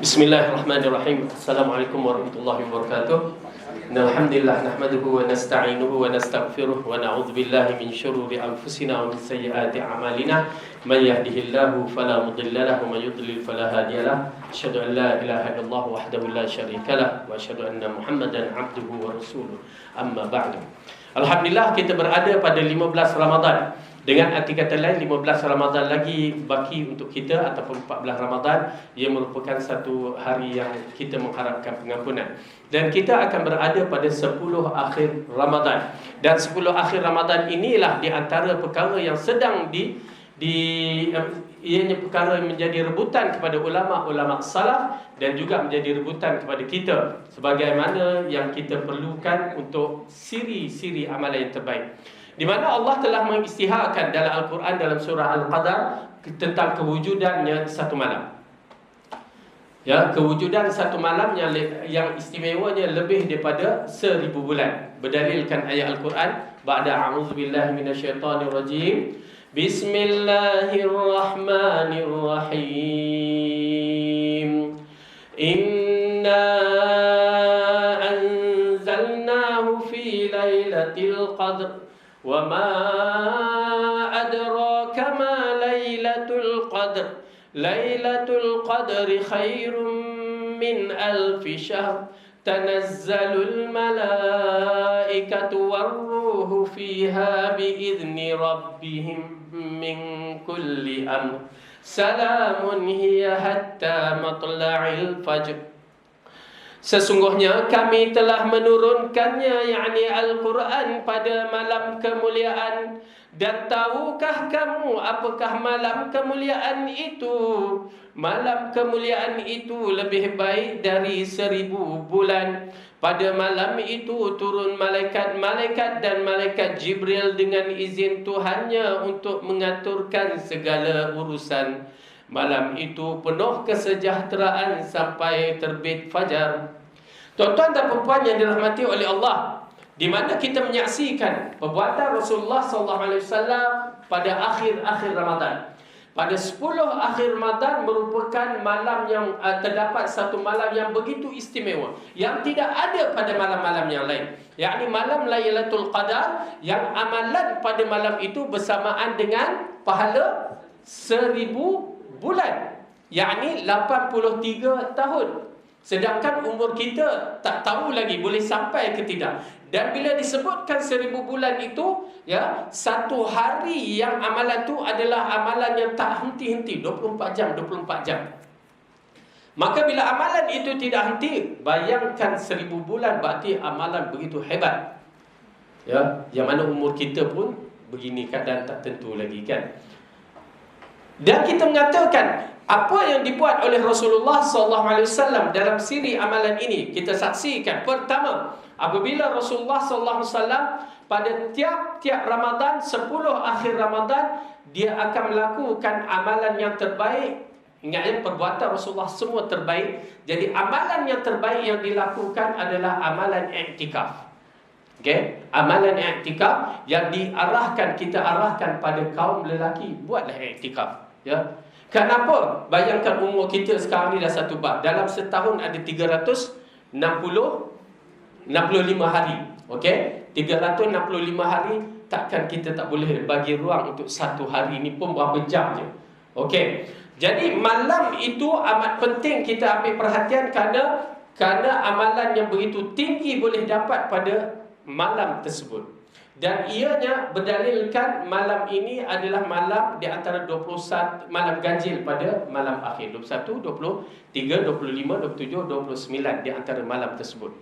Bismillahirrahmanirrahim. Assalamualaikum warahmatullahi wabarakatuh. Alhamdulillah nahmaduhu wa nasta'inuhu wa nastaghfiruh wa na'udzu billahi min syururi anfusina wa min sayyiati a'malina. May yahdihillahu fala mudilla lahu wa may yudlil fala hadiyalah. Asyhadu an la ilaha illallah wahdahu la syarikalah wa asyhadu anna Muhammadan 'abduhu wa rasuluh. Amma ba'du. Alhamdulillah kita berada pada 15 Ramadan. Dengan arti kata lain, 15 Ramadan lagi baki untuk kita, ataupun 14 Ramadan. Ia merupakan satu hari yang kita mengharapkan pengampunan. Dan kita akan berada pada 10 akhir Ramadan. Dan 10 akhir Ramadan inilah di antara perkara yang sedang ianya perkara yang menjadi rebutan kepada ulama-ulama salaf, dan juga menjadi rebutan kepada kita, sebagaimana yang kita perlukan untuk siri-siri amalan yang terbaik, di mana Allah telah mengisytiharkan dalam Al-Quran, dalam surah Al-Qadar, tentang kewujudannya satu malam. Ya, kewujudan satu malam yang istimewanya lebih daripada 1000 bulan. Berdalilkan ayat Al-Quran, ba'da a'udzubillahi minasyaitonirrajim. Bismillahirrahmanirrahim. Inna anzalnahu fi lailatul qadr wa ma adraka ma lailatul qadr. Lailatul qadri khairum min alfi syahr. Tanazzalul malaikatu warruhu fiha biizni rabbihim min kulli amr. Salamun hiya hatta matla'il fajr. Sesungguhnya kami telah menurunkannya, yakni Al-Quran, pada malam kemuliaan. Dan tahukah kamu apakah malam kemuliaan itu? Malam kemuliaan itu lebih baik dari 1000 bulan. Pada malam itu turun malaikat-malaikat dan malaikat Jibril dengan izin Tuhannya untuk mengaturkan segala urusan. Malam itu penuh kesejahteraan sampai terbit fajar. Tuan-tuan dan puan yang dirahmati oleh Allah, di mana kita menyaksikan perbuatan Rasulullah SAW pada akhir-akhir Ramadan. Pada 10 akhir Ramadan merupakan malam yang terdapat satu malam yang begitu istimewa, yang tidak ada pada malam-malam yang lain, yakni malam Lailatul Qadar, yang amalan pada malam itu bersamaan dengan pahala 1000 bulan, yakni 83 tahun. Sedangkan umur kita tak tahu lagi boleh sampai ke tidak. Dan bila disebutkan 1000 bulan itu, ya, satu hari yang amalan itu adalah amalan yang tak henti-henti, 24 jam, 24 jam. Maka bila amalan itu tidak henti, bayangkan 1000 bulan, berarti amalan begitu hebat. Ya, yang mana umur kita pun begini keadaan tak tentu lagi, kan. Dan kita mengatakan apa yang dibuat oleh Rasulullah SAW dalam siri amalan ini, kita saksikan. Pertama, apabila Rasulullah SAW pada tiap-tiap Ramadan, 10 akhir Ramadan, dia akan melakukan amalan yang terbaik. Ingat, perbuatan Rasulullah semua terbaik. Jadi amalan yang terbaik yang dilakukan adalah amalan i'tikaf. Okay? Amalan i'tikaf yang kita arahkan pada kaum lelaki, buatlah i'tikaf. Ya. Kenapa? Bayangkan umur kita sekarang ni dah satu bab. Dalam setahun ada 365 hari. Okey? 365 hari, takkan kita tak boleh bagi ruang untuk satu hari ni pun berapa jam je. Okey. Jadi malam itu amat penting kita ambil perhatian, kerana amalan yang begitu tinggi boleh dapat pada malam tersebut. Dan ianya berdalilkan malam ini adalah malam di antara 21 malam ganjil pada malam akhir, 21, 23, 25, 27, 29 di antara malam tersebut.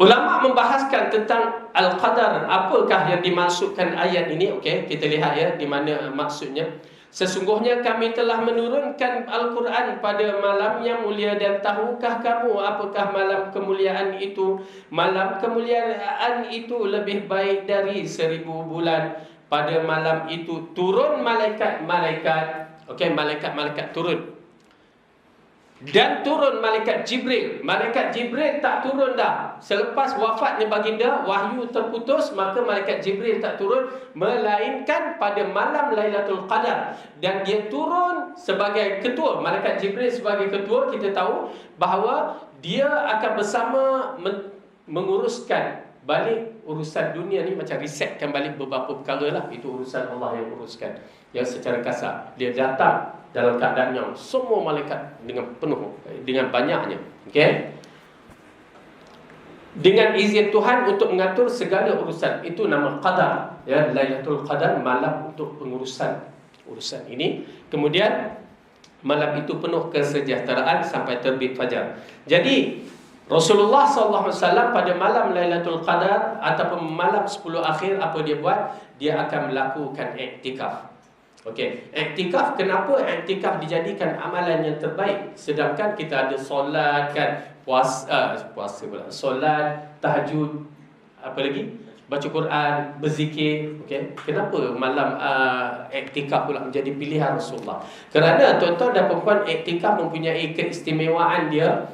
Ulama membahaskan tentang Al-Qadar, apakah yang dimaksudkan ayat ini. Okey, kita lihat ya di mana maksudnya. Sesungguhnya kami telah menurunkan Al-Quran pada malam yang mulia, dan tahukah kamu apakah malam kemuliaan itu? Malam kemuliaan itu lebih baik dari 1000 bulan. Pada malam itu turun malaikat-malaikat. Okey, malaikat-malaikat turun. Dan turun malaikat Jibril. Malaikat Jibril tak turun dah. Selepas wafatnya baginda, wahyu terputus, maka malaikat Jibril tak turun, melainkan pada malam Lailatul Qadar. Dan dia turun sebagai ketua. Malaikat Jibril sebagai ketua, kita tahu bahawa dia akan bersama menguruskan balik urusan dunia ni, macam resetkan balik beberapa perkara lah. Itu urusan Allah yang uruskan. Yang secara kasar, dia datang dalam keadaan yang semua malaikat dengan penuh, dengan banyaknya, okey, dengan izin Tuhan untuk mengatur segala urusan. Itu nama qadar, ya, Lailatul Qadar, malam untuk pengurusan urusan ini. Kemudian malam itu penuh kesejahteraan sampai terbit fajar. Jadi Rasulullah SAW pada malam Lailatul Qadar ataupun malam 10 akhir, apa dia buat? Dia akan melakukan iktikaf. Okey, iktikaf, kenapa iktikaf dijadikan amalan yang terbaik? Sedangkan kita ada solat kan, puasa pula, solat, tahajud, apa lagi? Baca Quran, berzikir. Okey, kenapa malam iktikaf pula menjadi pilihan Rasulullah? Kerana tuan-tuan dan puan-puan, iktikaf mempunyai keistimewaan dia.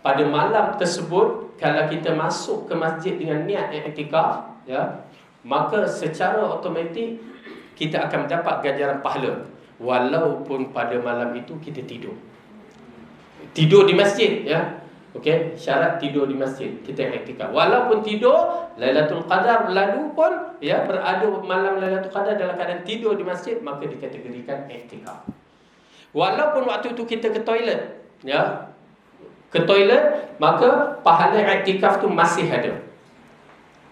Pada malam tersebut, kalau kita masuk ke masjid dengan niat iktikaf, ya, maka secara automatik kita akan mendapat ganjaran pahala, walaupun pada malam itu kita tidur di masjid, ya. Okey, syarat tidur di masjid, kita iktikaf. Walaupun tidur Lailatul Qadar berlalu pun, ya, berada malam Lailatul Qadar dalam keadaan tidur di masjid, maka dikategorikan iktikaf. Walaupun waktu itu kita ke toilet, ya, maka pahala iktikaf tu masih ada.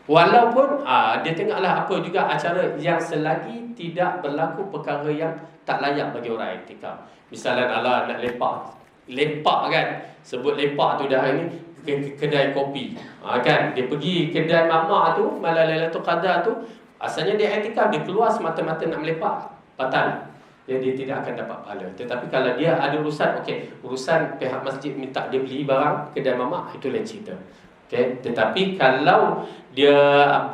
Walaupun dia tengoklah apa juga acara yang selagi tidak berlaku perkara yang tak layak bagi orang iktikaf. Misalnya nak lepak kan. Sebut lepak tu dah ini kedai kopi. Kan dia pergi kedai mama tu malam Lailatul Qadar tu, asalnya dia iktikaf, dia keluar semata-mata nak melepak, batal. Dia tidak akan dapat pahala. Tetapi kalau dia ada urusan, okey, urusan pihak masjid minta dia beli barang kedai mama, itu lain cerita. Okay. Tetapi kalau dia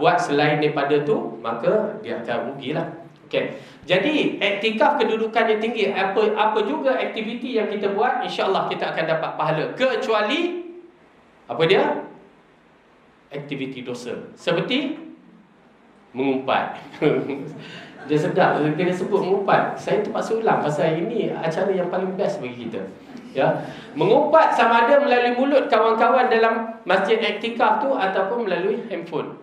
buat selain daripada tu, maka dia akan rugilah. Okay. Jadi iktikaf kedudukannya tinggi. Apa juga aktiviti yang kita buat, insya-Allah kita akan dapat pahala, kecuali apa dia? Aktiviti dosa. Seperti mengumpat. Dia sedap bila sebut mengumpat. Saya terpaksa ulang pasal ini acara yang paling best bagi kita. Ya, mengumpat sama ada melalui mulut kawan-kawan dalam masjid iktikaf tu ataupun melalui handphone.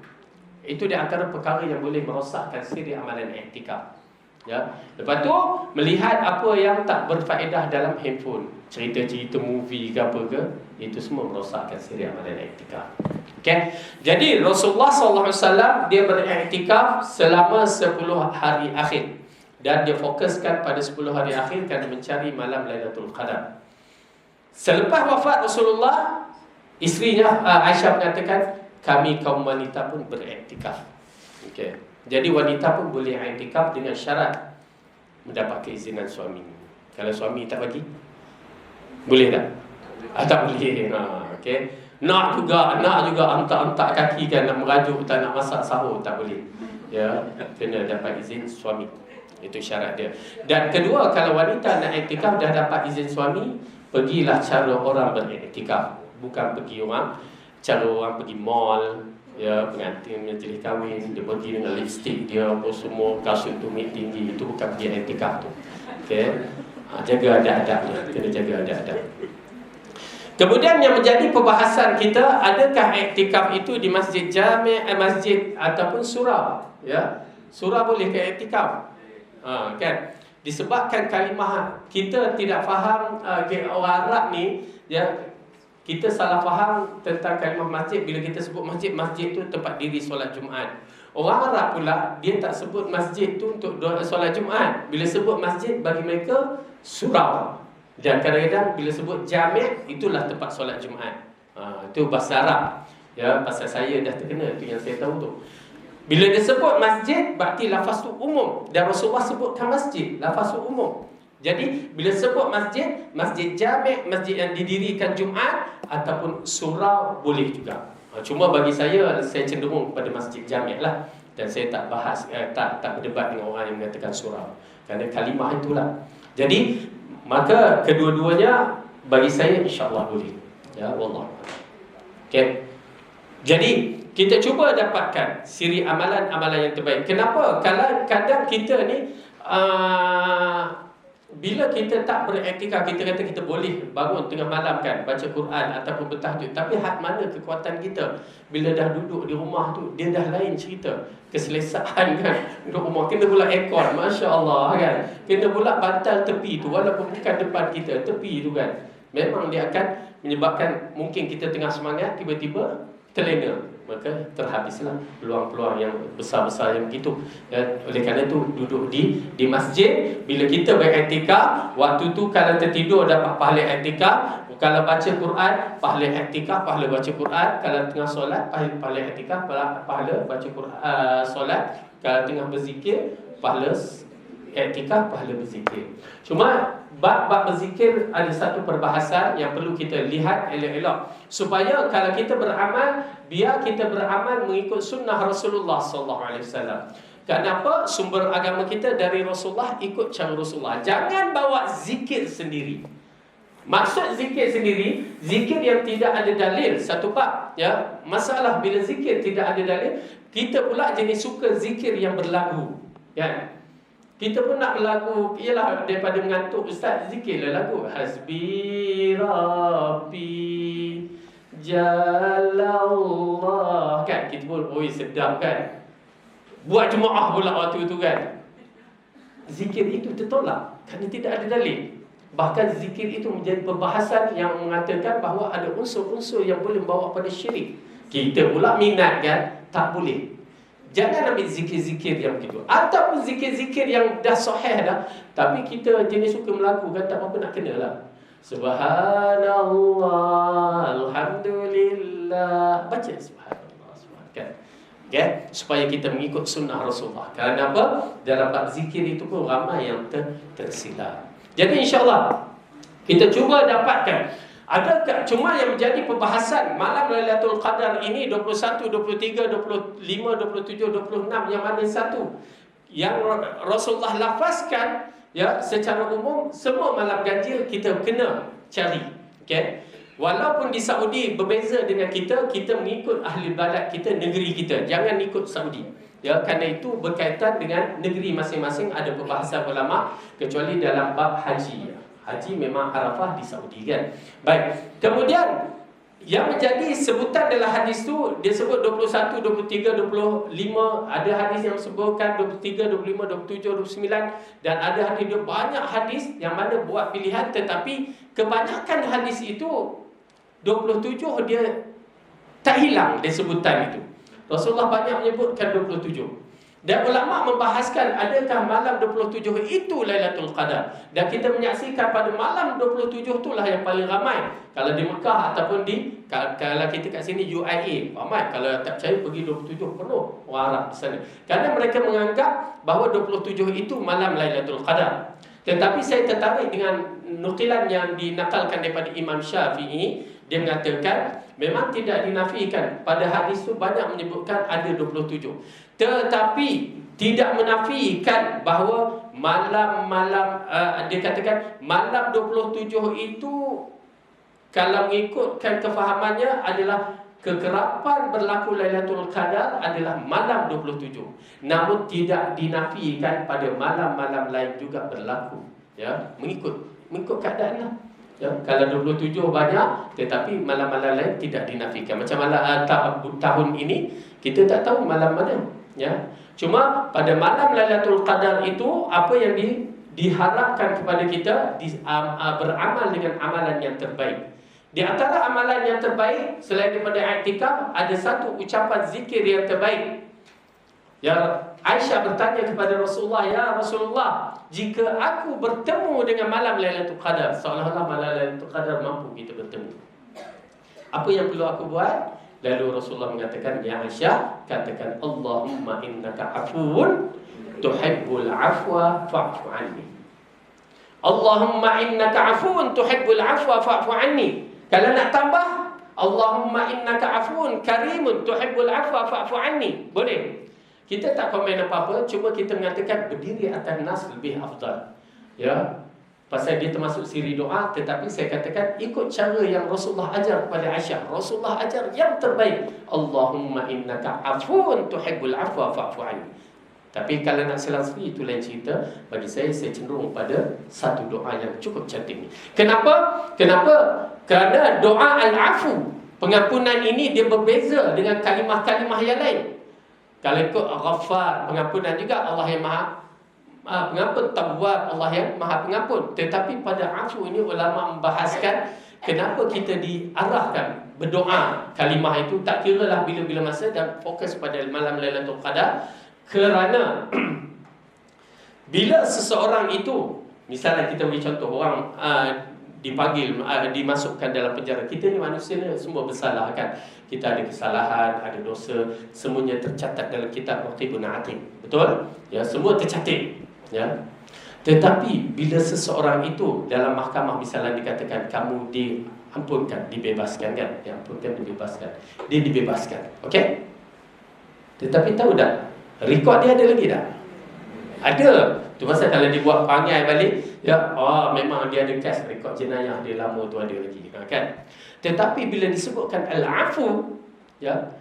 Itu di antara perkara yang boleh merosakkan siri amalan iktikaf. Ya. Lepas tu melihat apa yang tak berfaedah dalam handphone, cerita-cerita movie ke apa ke, itu semua merosakkan siri amalan iktikaf. Okey. Jadi Rasulullah SAW dia beriktikaf selama 10 hari akhir, dan dia fokuskan pada 10 hari akhir kerana mencari malam Lailatul Qadar. Selepas wafat Rasulullah, isterinya Aisyah mengatakan, kami kaum wanita pun beriktikaf. Okey. Jadi wanita pun boleh iktikaf dengan syarat mendapat keizinan suami. Kalau suami tak bagi, boleh tak? Tak boleh. Okey. Nak juga antak-antak kaki kan, nak merajuk, tak nak masak sahur, tak boleh. Ya, kena dapat izin suami. Itu syarat dia. Dan kedua, kalau wanita nak iktikaf dah dapat izin suami, pergilah cara orang beriktikaf. Bukan cara orang pergi mall, ya, pengantin majlis kahwin, dia pergi dengan lipstick dia apa semua, kasut tumit tinggi. Itu bukan pergi iktikaf tu. Okey. Jaga adab-adabnya, kena jaga adab-adab. Kemudian yang menjadi perbahasan kita, adakah iktikaf itu di masjid jami', masjid ataupun surau? Ya. Surau boleh ke iktikaf? Kan? Disebabkan kalimah kita tidak faham, orang Arab ni, ya, kita salah faham tentang kalimah masjid. Bila kita sebut masjid, masjid tu tempat diri solat Jumaat. Orang Arab pula dia tak sebut masjid tu untuk solat Jumaat. Bila sebut masjid, bagi mereka surau. Dan kadang-kadang bila sebut jami', itulah tempat solat Jumaat. Itu bahasa Arab. Ya, pasal saya dah terkena, itu yang saya tahu tu. Bila dia sebut masjid, berarti lafaz tu umum. Dan Rasulullah sebutkan masjid, lafaz tu umum. Jadi bila sebut masjid, masjid jami', masjid yang didirikan Jumaat ataupun surau boleh juga. Cuma bagi saya cenderung pada masjid jami' lah. Dan saya tak bahas, tak berdebat dengan orang yang mengatakan surau. Kerana kalimah itulah. Jadi maka kedua-duanya Bagi saya insya-Allah boleh. Ya, wallah. Okey. Jadi kita cuba dapatkan siri amalan-amalan yang terbaik. Kenapa? Kalau kadang kita ni bila kita tak beretikaf, kita kata kita boleh bangun tengah malam kan, baca Quran ataupun bertahajud. Tapi hak mana kekuatan kita bila dah duduk di rumah tu, dia dah lain cerita. Keselesaan kan, duduk rumah, kena pula aircon, Masya Allah kan. Kena pula bantal tepi tu, walaupun bukan depan kita, tepi tu kan. Memang dia akan menyebabkan mungkin kita tengah semangat, tiba-tiba terlena. Maka terhabislah peluang-peluang yang besar-besar yang begitu. Dan oleh kerana itu duduk di masjid. Bila kita beriktikaf, waktu tu kalau tertidur dapat pahala iktikaf. Kalau baca Quran, pahala iktikaf, pahala baca Quran. Kalau tengah solat, pahala iktikaf, pahala baca Quran, solat. Kalau tengah berzikir, pahala iktikaf, pahala berzikir. Cuma bab-bab berzikir ada satu perbahasan yang perlu kita lihat elok-elok, supaya kalau kita beramal, biar kita beramal mengikut sunnah Rasulullah SAW. Kenapa? Sumber agama kita dari Rasulullah, ikut cara Rasulullah. Jangan bawa zikir sendiri. Maksud zikir sendiri, zikir yang tidak ada dalil. Satu bab, ya. Masalah bila zikir tidak ada dalil, kita pula jenis suka zikir yang berlagu, ya. Kita pun nak berlagu, ialah daripada mengantuk, ustaz, zikirlah lagu. Hasbi Rabbi Jalallah. Kan? Kita pun, oi sedap kan? Buat jemaah pula waktu tu kan? Zikir itu tertolak kerana tidak ada dalil. Bahkan zikir itu menjadi perbahasan yang mengatakan bahawa ada unsur-unsur yang boleh membawa pada syirik. Kita pula minat kan? Tak boleh. Jangan ambil zikir-zikir yang begitu. Ataupun zikir-zikir yang dah sahih dah, tapi kita jenis suka melakukan, tak apa-apa nak kena lah. Subhanallah, Alhamdulillah. Baca Subhanallah, Subhanallah. Okay? Supaya kita mengikut sunnah Rasulullah. Kerana apa? Dalam bab zikir itu pun ramai yang tersilap. Jadi insyaAllah kita cuba dapatkan. Adakah cuma yang menjadi perbahasan malam Lailatul Qadar ini 21, 23, 25, 27, 26 yang mana satu yang Rasulullah lafazkan, ya, secara umum semua malam ganjil kita kena cari. Okey. Walaupun di Saudi berbeza dengan kita mengikut ahli balad kita, negeri kita. Jangan ikut Saudi. Ya, kerana itu berkaitan dengan negeri masing-masing, ada perbahasan ulama, kecuali dalam bab haji. Haji memang Arafah di Saudi kan. Baik. Kemudian yang menjadi sebutan dalam hadis tu, dia sebut 21, 23, 25. Ada hadis yang sebutkan 23, 25, 27, 29. Dan ada hadis, banyak hadis yang mana buat pilihan. Tetapi kebanyakan hadis itu 27 dia tak hilang dia sebutan itu. Rasulullah banyak menyebutkan 27. Dan ulama membahaskan adakah malam 27 itu Lailatul Qadar. Dan kita menyaksikan pada malam 27 itulah yang paling ramai. Kalau di Mekah ataupun kalau kita kat sini UAE, ramai. Kalau tak percaya pergi 27 penuh orang Arab di sana. Kerana mereka menganggap bahawa 27 itu malam Lailatul Qadar. Tetapi saya tertarik dengan nukilan yang dinakalkan daripada Imam Syafi'i. Dia mengatakan memang tidak dinafikan. Pada hadis itu banyak menyebutkan ada 27. Tetapi tidak menafikan bahawa malam-malam dia katakan malam 27 itu kalau mengikutkan kefahamannya adalah kekerapan berlaku Lailatul Qadar adalah malam 27. Namun tidak dinafikan pada malam-malam lain juga berlaku. Ya, mengikut keadaan lah. Ya, kalau 27 banyak, tetapi malam-malam lain tidak dinafikan. Macam malam tahun ini kita tak tahu malam mana. Ya, cuma pada malam Lailatul Qadar itu apa yang diharapkan kepada kita beramal dengan amalan yang terbaik. Di antara amalan yang terbaik selain daripada i'tikaf, ada satu ucapan zikir yang terbaik. Ya, Aisyah bertanya kepada Rasulullah, "Ya Rasulullah, jika aku bertemu dengan malam Lailatul Qadar," seolah-olah malam Lailatul Qadar mampu kita bertemu, apa yang perlu aku buat? Lalu Rasulullah mengatakan, "Ya Aisyah, katakan Allahumma innaka afuwun tuhibbul afwa fa'fu anni." Allahumma innaka afuwun tuhibbul afwa fa'fu anni. Kalau nak tambah, Allahumma innaka afuwun karimun tuhibbul afwa fa'fu anni. Boleh. Kita tak komen apa-apa, cuma kita mengatakan berdiri atas nas lebih afdal. Ya. pasal dia termasuk siri doa. Tetapi saya katakan ikut cara yang Rasulullah ajar kepada Aisyah. Rasulullah ajar yang terbaik. Allahumma innaka afun tuhibbul afwa fa'fu anni. Tapi kalau nak selang sendiri, itu lain cerita. Bagi saya cenderung pada satu doa yang cukup cantik ni. Kenapa? Kerana doa al-afu, pengampunan ini dia berbeza dengan kalimah-kalimah yang lain. Kalau ikut Ghaffar, pengampunan juga, Allah yang maha pengampun. Tawwab, Allah yang maha pengampun. Tetapi pada afu ini ulama membahaskan kenapa kita diarahkan berdoa kalimah itu, tak kira lah bila-bila masa, dan fokus pada malam Lailatul Qadar. Kerana bila seseorang itu, misalnya kita beri contoh, orang dipanggil, dimasukkan dalam penjara. Kita ni manusia ni semua bersalah kan. Kita ada kesalahan, ada dosa, semuanya tercatat dalam kitab Raqibun Atid. Betul? Ya, semua tercatat. Ya. Tetapi bila seseorang itu dalam mahkamah misalnya dikatakan kamu diampunkan, dibebaskan kan? Diampunkan, dibebaskan. Dia dibebaskan. Okey? Tetapi tahu tak? Rekod dia ada lagi tak? Ada. Tu pasal kalau dia buat panggil balik, ya, memang dia ada kes rekod jenayah dia lama tu ada lagi, kan? Tetapi bila disebutkan al-afu, ya,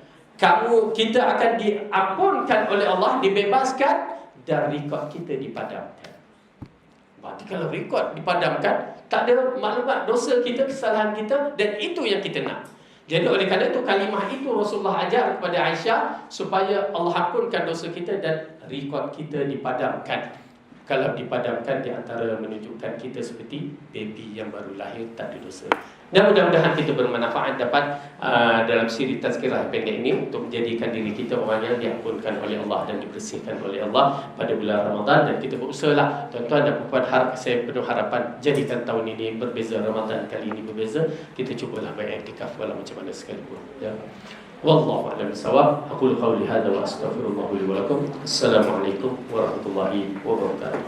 kita akan diampunkan oleh Allah, dibebaskan, dan rekod kita dipadamkan. Berarti kalau rekod dipadamkan, tak ada maklumat dosa kita, kesalahan kita, dan itu yang kita nak. Jadi oleh kerana itu kalimah itu Rasulullah ajar kepada Aisyah supaya Allah ampunkan dosa kita dan rekod kita dipadamkan. Kalau dipadamkan, di antara menunjukkan kita seperti baby yang baru lahir, tak ada dosa. Dan mudah-mudahan kita bermanfaat dapat dalam siri tazkirah pendek ini untuk menjadikan diri kita orang yang diampunkan oleh Allah dan dibersihkan oleh Allah pada bulan Ramadan. Dan kita berusahalah, tuan-tuan dan puan-puan, saya penuh harapan jadikan tahun ini berbeza, Ramadan kali ini berbeza. Kita cubalah beriktikaf walau macam mana sekalipun, ya. Wallahu a'lam bissawab. Aqulu qawli hadza wa astaghfirullah li wa lakum. Assalamualaikum warahmatullahi wabarakatuh.